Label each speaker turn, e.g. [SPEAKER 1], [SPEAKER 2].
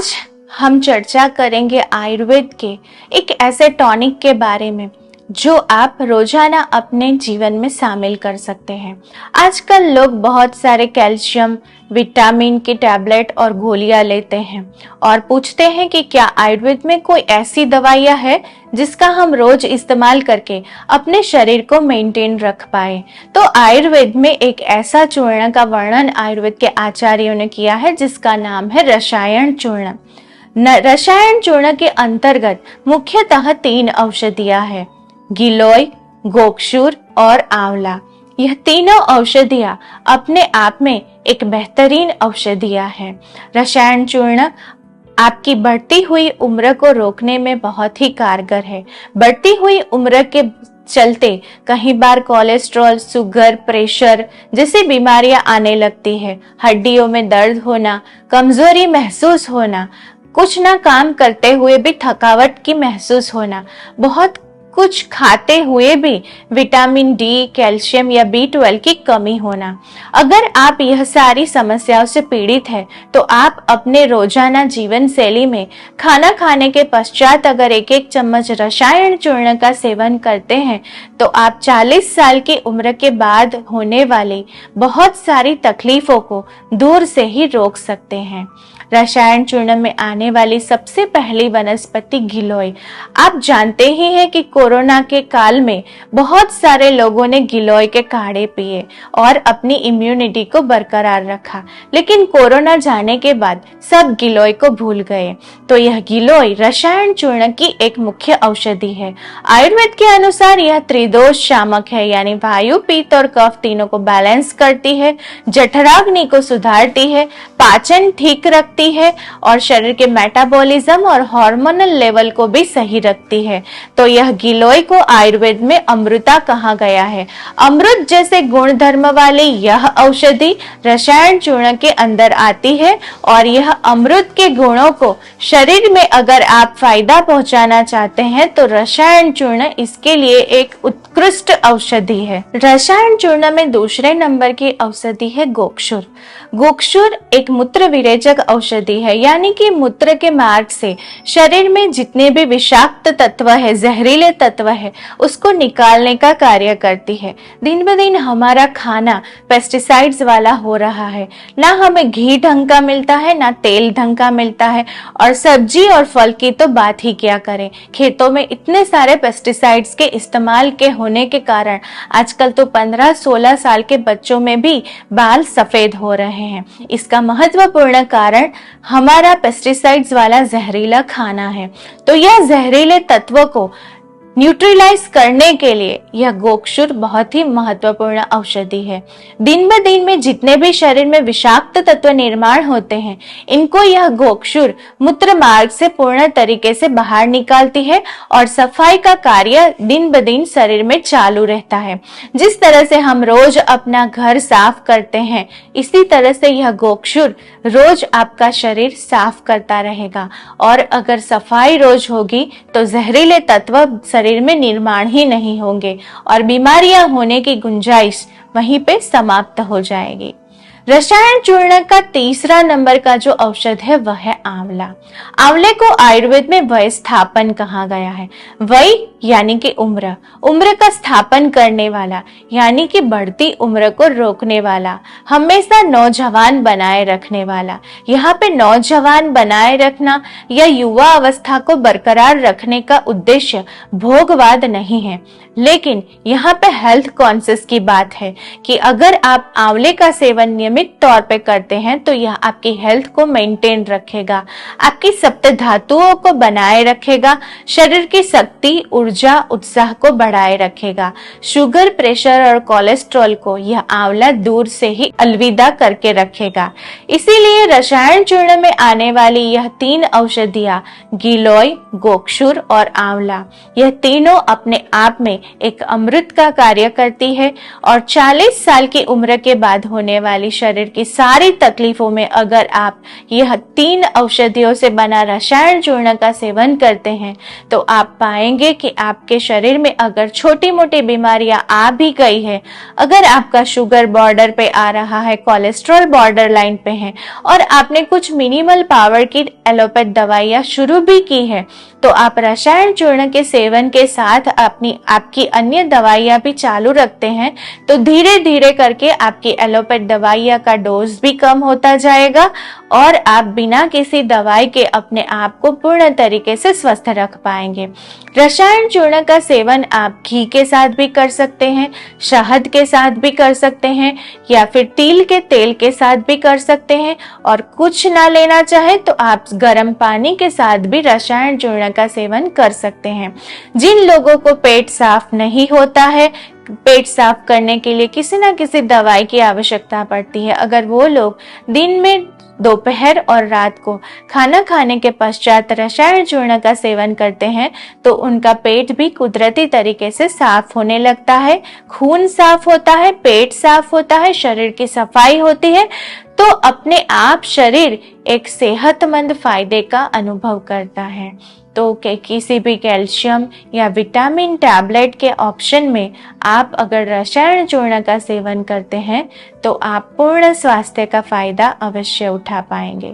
[SPEAKER 1] आज हम चर्चा करेंगे आयुर्वेद के एक ऐसे टॉनिक के बारे में जो आप रोजाना अपने जीवन में शामिल कर सकते हैं। आजकल लोग बहुत सारे कैल्शियम, विटामिन की टैबलेट और गोलियां लेते हैं और पूछते हैं कि क्या आयुर्वेद में कोई ऐसी दवाइयां है जिसका हम रोज इस्तेमाल करके अपने शरीर को मेंटेन रख पाए। तो आयुर्वेद में एक ऐसा चूर्ण का वर्णन आयुर्वेद के आचार्यों ने किया है जिसका नाम है रसायन चूर्ण। रसायन चूर्ण के अंतर्गत मुख्यतः 3 औषधियां हैं, गिलोय, गोक्षुर और आंवला। यह तीनों औषधियां अपने आप में एक बेहतरीन औषधियां हैं। रसायन चूर्ण आपकी बढ़ती हुई उम्र को रोकने में बहुत ही कारगर है। बढ़ती हुई उम्र के चलते कई बार कोलेस्ट्रॉल, शुगर, प्रेशर जैसी बीमारियां आने लगती है। हड्डियों में दर्द होना, कमजोरी महसूस होना, कुछ ना काम करते हुए भी थकावट की महसूस होना, बहुत कुछ खाते हुए भी विटामिन डी, कैल्शियम या B12 की कमी होना। अगर आप यह सारी समस्याओं से पीड़ित हैं, तो आप अपने रोजाना जीवन शैली में खाना खाने के पश्चात अगर 1-1 चम्मच रसायन चूर्ण का सेवन करते हैं तो आप 40 साल की उम्र के बाद होने वाली बहुत सारी तकलीफों को दूर से ही रोक सकते हैं। रसायन चूर्ण में आने वाली सबसे पहली वनस्पति गिलोय। आप जानते ही हैं कि कोरोना के काल में बहुत सारे लोगों ने गिलोय के काढ़े पिए और अपनी इम्यूनिटी को बरकरार रखा, लेकिन कोरोना जाने के बाद सब गिलोय को भूल गए। तो यह गिलोय रसायन चूर्ण की एक मुख्य औषधि है। आयुर्वेद के अनुसार यह त्रिदोष शामक है, यानी वायु, पित्त और कफ तीनों को बैलेंस करती है, जठराग्नि को सुधारती है, पाचन ठीक रखती है और शरीर के मेटाबॉलिज्म और हार्मोनल लेवल को भी सही रखती है। तो यह गिलोय को आयुर्वेद में अमृता कहा गया है। अमृत जैसे गुण धर्म वाली यह औषधि रसायन चूर्ण के अंदर आती है और यह अमृत के गुणों को शरीर में अगर आप फायदा पहुंचाना चाहते हैं तो रसायन चूर्ण इसके लिए एक उत्कृष्ट औषधि है। रसायन चूर्ण में दूसरे नंबर की औषधि है गोक्षुर। गोक्षुर एक मूत्र विरेचक औषधि है, यानी कि मूत्र के मार्ग से शरीर में जितने भी विषाक्त तत्व है, जहरीले तत्व है, उसको निकालने का कार्य करती है। दिन ब दिन हमारा खाना पेस्टिसाइड्स वाला हो रहा है, ना हमें घी ढंग का मिलता है, ना तेल ढंग का मिलता है, और सब्जी और फल की तो बात ही क्या करें। खेतों में इतने सारे पेस्टिसाइड्स के इस्तेमाल के होने के कारण आजकल तो 15-16 साल के बच्चों में भी बाल सफेद हो रहे हैं। इसका महत्वपूर्ण कारण हमारा पेस्टिसाइड्स वाला जहरीला खाना है। तो यह जहरीले तत्वों को न्यूट्रलाइज करने के लिए यह गोक्षुर बहुत ही महत्वपूर्ण औषधि है। दिन ब दिन में जितने भी शरीर में विषाक्त तत्व निर्माण होते हैं, इनको यह गोक्षुर मूत्र मार्ग से पूर्ण तरीके से बाहर निकालती है और सफाई का कार्य दिन ब दिन शरीर में चालू रहता है। जिस तरह से हम रोज अपना घर साफ करते हैं, इसी तरह से यह गोक्षुर रोज आपका शरीर साफ करता रहेगा और अगर सफाई रोज होगी तो जहरीले तत्व शरीर में निर्माण ही नहीं होंगे और बीमारियां होने की गुंजाइश वहीं पे समाप्त हो जाएगी। रसायन चूर्ण का तीसरा नंबर का जो औषध है वह है आंवला। आंवले को आयुर्वेद में वय स्थापन कहा गया है। वय यानी कि उम्र, उम्र का स्थापन करने वाला, यानी कि बढ़ती उम्र को रोकने वाला, हमेशा नौजवान बनाए रखने वाला। यहाँ पे नौजवान बनाए रखना या युवा अवस्था को बरकरार रखने का उद्देश्य भोगवाद नहीं है, लेकिन यहाँ पे हेल्थ कॉन्शियस की बात है कि अगर आप आंवले का सेवन नियमित तौर पे करते हैं तो यह आपकी हेल्थ को मेंटेन रखेगा, आपकी सप्त धातुओं को बनाए रखेगा, शरीर की शक्ति, ऊर्जा, उत्साह को बढ़ाए रखेगा। शुगर, प्रेशर और कोलेस्ट्रॉल को यह आंवला दूर से ही अलविदा करके रखेगा। इसीलिए रसायन चूर्ण में आने वाली यह 3 औषधियां गिलोय, गोक्षुर और आंवला, यह तीनों अपने आप में एक अमृत का कार्य करती है और 40 साल की उम्र के बाद होने वाली शरीर की सारी तकलीफों में अगर आप यह 3 औषधियों से बना रसायन चूर्ण का सेवन करते हैं तो आप पाएंगे कि आपके शरीर में अगर छोटी मोटी बीमारियां आ भी गई है, अगर आपका शुगर बॉर्डर पे आ रहा है, कोलेस्ट्रॉल बॉर्डर लाइन पे है और आपने कुछ मिनिमल पावर की एलोपैथ दवाइयां शुरू भी की है, तो आप रसायन चूर्ण के सेवन के साथ आपकी अन्य दवाइयां भी चालू रखते हैं तो धीरे धीरे करके आपकी एलोपैथ दवाइयां का डोज भी कम होता जाएगा और आप बिना किसी दवाई के अपने आप को पूर्ण तरीके से स्वस्थ रख पाएंगे। रसायन चूर्ण का सेवन आप घी के साथ भी कर सकते हैं, शहद के साथ भी कर सकते हैं या फिर तिल के तेल के साथ भी कर सकते हैं और कुछ ना लेना चाहे तो आप गर्म पानी के साथ भी रसायन चूर्ण का सेवन कर सकते हैं। जिन लोगों को पेट साफ नहीं होता है, पेट साफ करने के लिए किसी न किसी दवाई की आवश्यकता पड़ती है, अगर वो लोग दिन में, दोपहर और रात को खाना खाने के पश्चात रसायन चूर्ण का सेवन करते हैं तो उनका पेट भी कुदरती तरीके से साफ होने लगता है, खून साफ होता है, पेट साफ होता है, शरीर की सफाई होती है, तो अपने आप शरीर एक सेहतमंद फायदे का अनुभव करता है। तो किसी भी कैल्शियम या विटामिन टैबलेट के ऑप्शन में आप अगर रसायन चूर्ण का सेवन करते हैं तो आप पूर्ण स्वास्थ्य का फायदा अवश्य उठा पाएंगे।